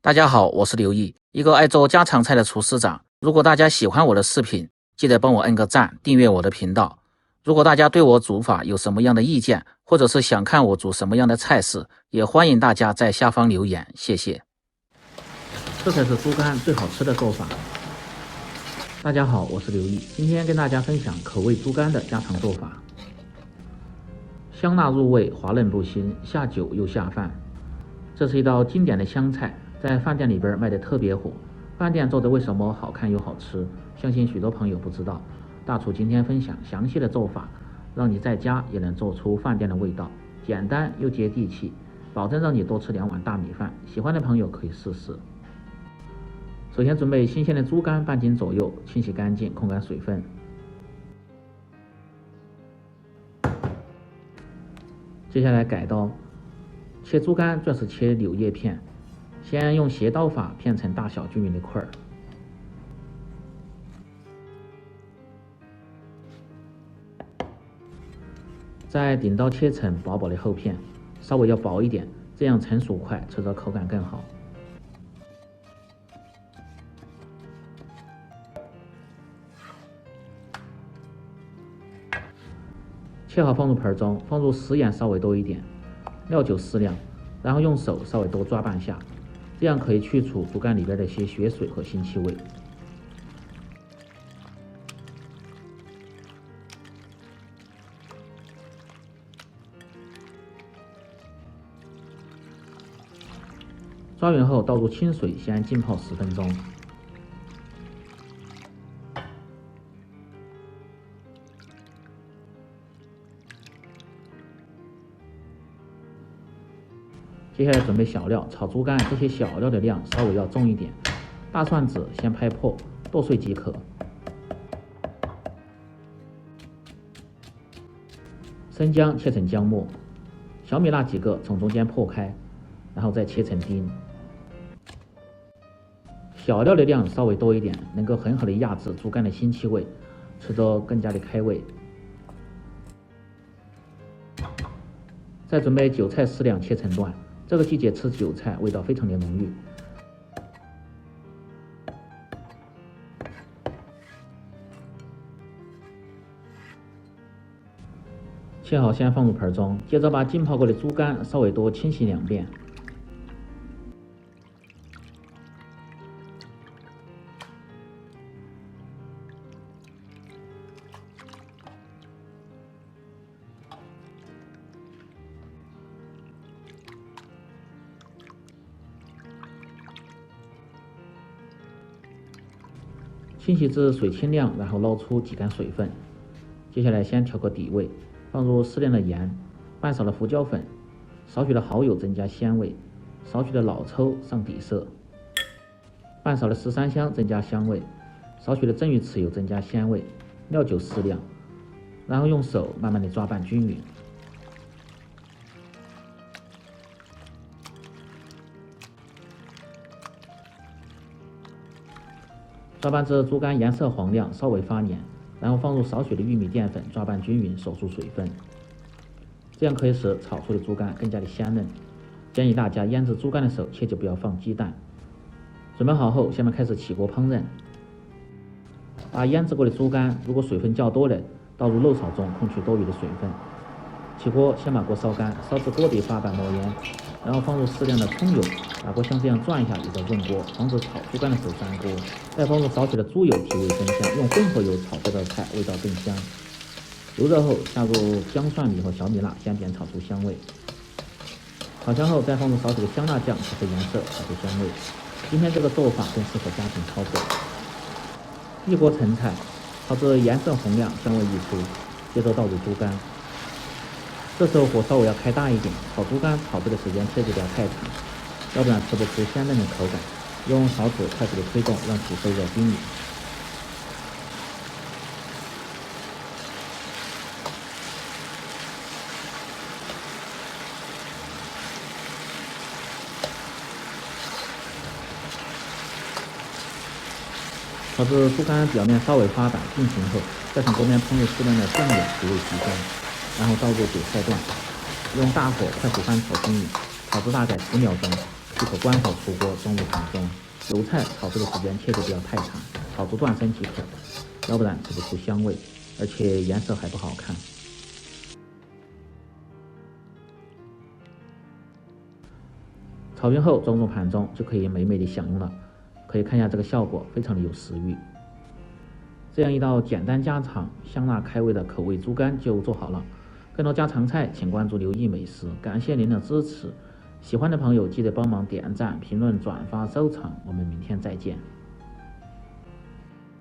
大家好，我是刘毅，一个爱做家常菜的厨师长。如果大家喜欢我的视频，记得帮我摁个赞，订阅我的频道。如果大家对我煮法有什么样的意见，或者是想看我煮什么样的菜式，也欢迎大家在下方留言，谢谢。这才是猪肝最好吃的做法。大家好，我是刘毅，今天跟大家分享口味猪肝的家常做法。香辣入味，滑嫩入心，下酒又下饭。这是一道经典的湘菜，在饭店里边卖的特别火。饭店做的为什么好看又好吃？相信许多朋友不知道。大厨今天分享详细的做法，让你在家也能做出饭店的味道，简单又接地气，保证让你多吃2碗大米饭。喜欢的朋友可以试试。首先准备新鲜的猪肝半斤左右，清洗干净，控干水分。接下来改刀，切猪肝主要是切柳叶片，先用斜刀法片成大小均匀的块儿，再顶刀切成薄薄的厚片，稍微要薄一点，这样成熟快，吃着口感更好。切好放入盆中，放入食盐稍微多一点，料酒适量，然后用手稍微多抓半下，这样可以去除猪肝里边的一些血水和腥气味。抓匀后倒入清水，先浸泡10分钟。接下来准备小料，炒猪肝这些小料的量稍微要重一点，大蒜籽先拍破，剁碎即可。生姜切成姜末，小米辣几个从中间破开，然后再切成丁。小料的量稍微多一点，能够很好的压制猪肝的腥气味，吃着更加的开胃。再准备韭菜适量切成段。这个季节吃韭菜味道非常的浓郁。切好先放入盆中，接着把浸泡过的猪肝稍微多清洗2遍。清洗至水清亮，然后捞出挤干水分。接下来先调个底味，放入适量的盐，半勺的胡椒粉，少许的蚝油增加鲜味，少许的老抽上底色，半勺的十三香增加香味，少许的蒸鱼豉油增加鲜味，料酒适量，然后用手慢慢的抓拌均匀。抓拌至猪肝颜色黄亮，稍微发黏，然后放入少许的玉米淀粉，抓拌均匀，锁住水分。这样可以使炒出的猪肝更加的鲜嫩。建议大家腌制猪肝的时候，切记不要放鸡蛋。准备好后，下面开始起锅烹饪。把腌制过的猪肝，如果水分较多的，倒入漏勺中，控去多余的水分。起锅，先把锅烧干，烧至锅底发白冒烟，然后放入适量的葱油，把锅像这样转一下，也叫润锅，防止炒猪肝的时候粘锅。再放入少许的猪油，提味增香，用混合油炒这道菜，味道更香。油热后，下入姜蒜米和小米辣，先煸炒出香味。炒香后，再放入少许的香辣酱，提出颜色，炒出香味。今天这个做法更适合家庭操作。一锅陈菜，炒至颜色红亮，香味溢出，接着倒入猪肝。这时候火稍微要开大一点，炒猪肝炒制的时间切记不要太长，要不然吃不出鲜嫩的口感。用勺子快速的推动，让起受热均匀。炒至猪肝表面稍微发白定型后，再从锅边烹入适量的酱油，提味提香，然后倒入韭菜段，用大火快速翻炒均匀，炒至大概10秒钟，即可关火出锅，装入盘中。油菜炒制的时间切记不要太长，炒至断生即可，要不然吃不出香味，而且颜色还不好看。炒匀后装入盘中，就可以美美的享用了。可以看一下这个效果，非常的有食欲。这样一道简单家常、香辣开胃的口味猪肝就做好了。更多家常菜，请关注刘毅美食。感谢您的支持，喜欢的朋友记得帮忙点赞、评论、转发、收藏。我们明天再见。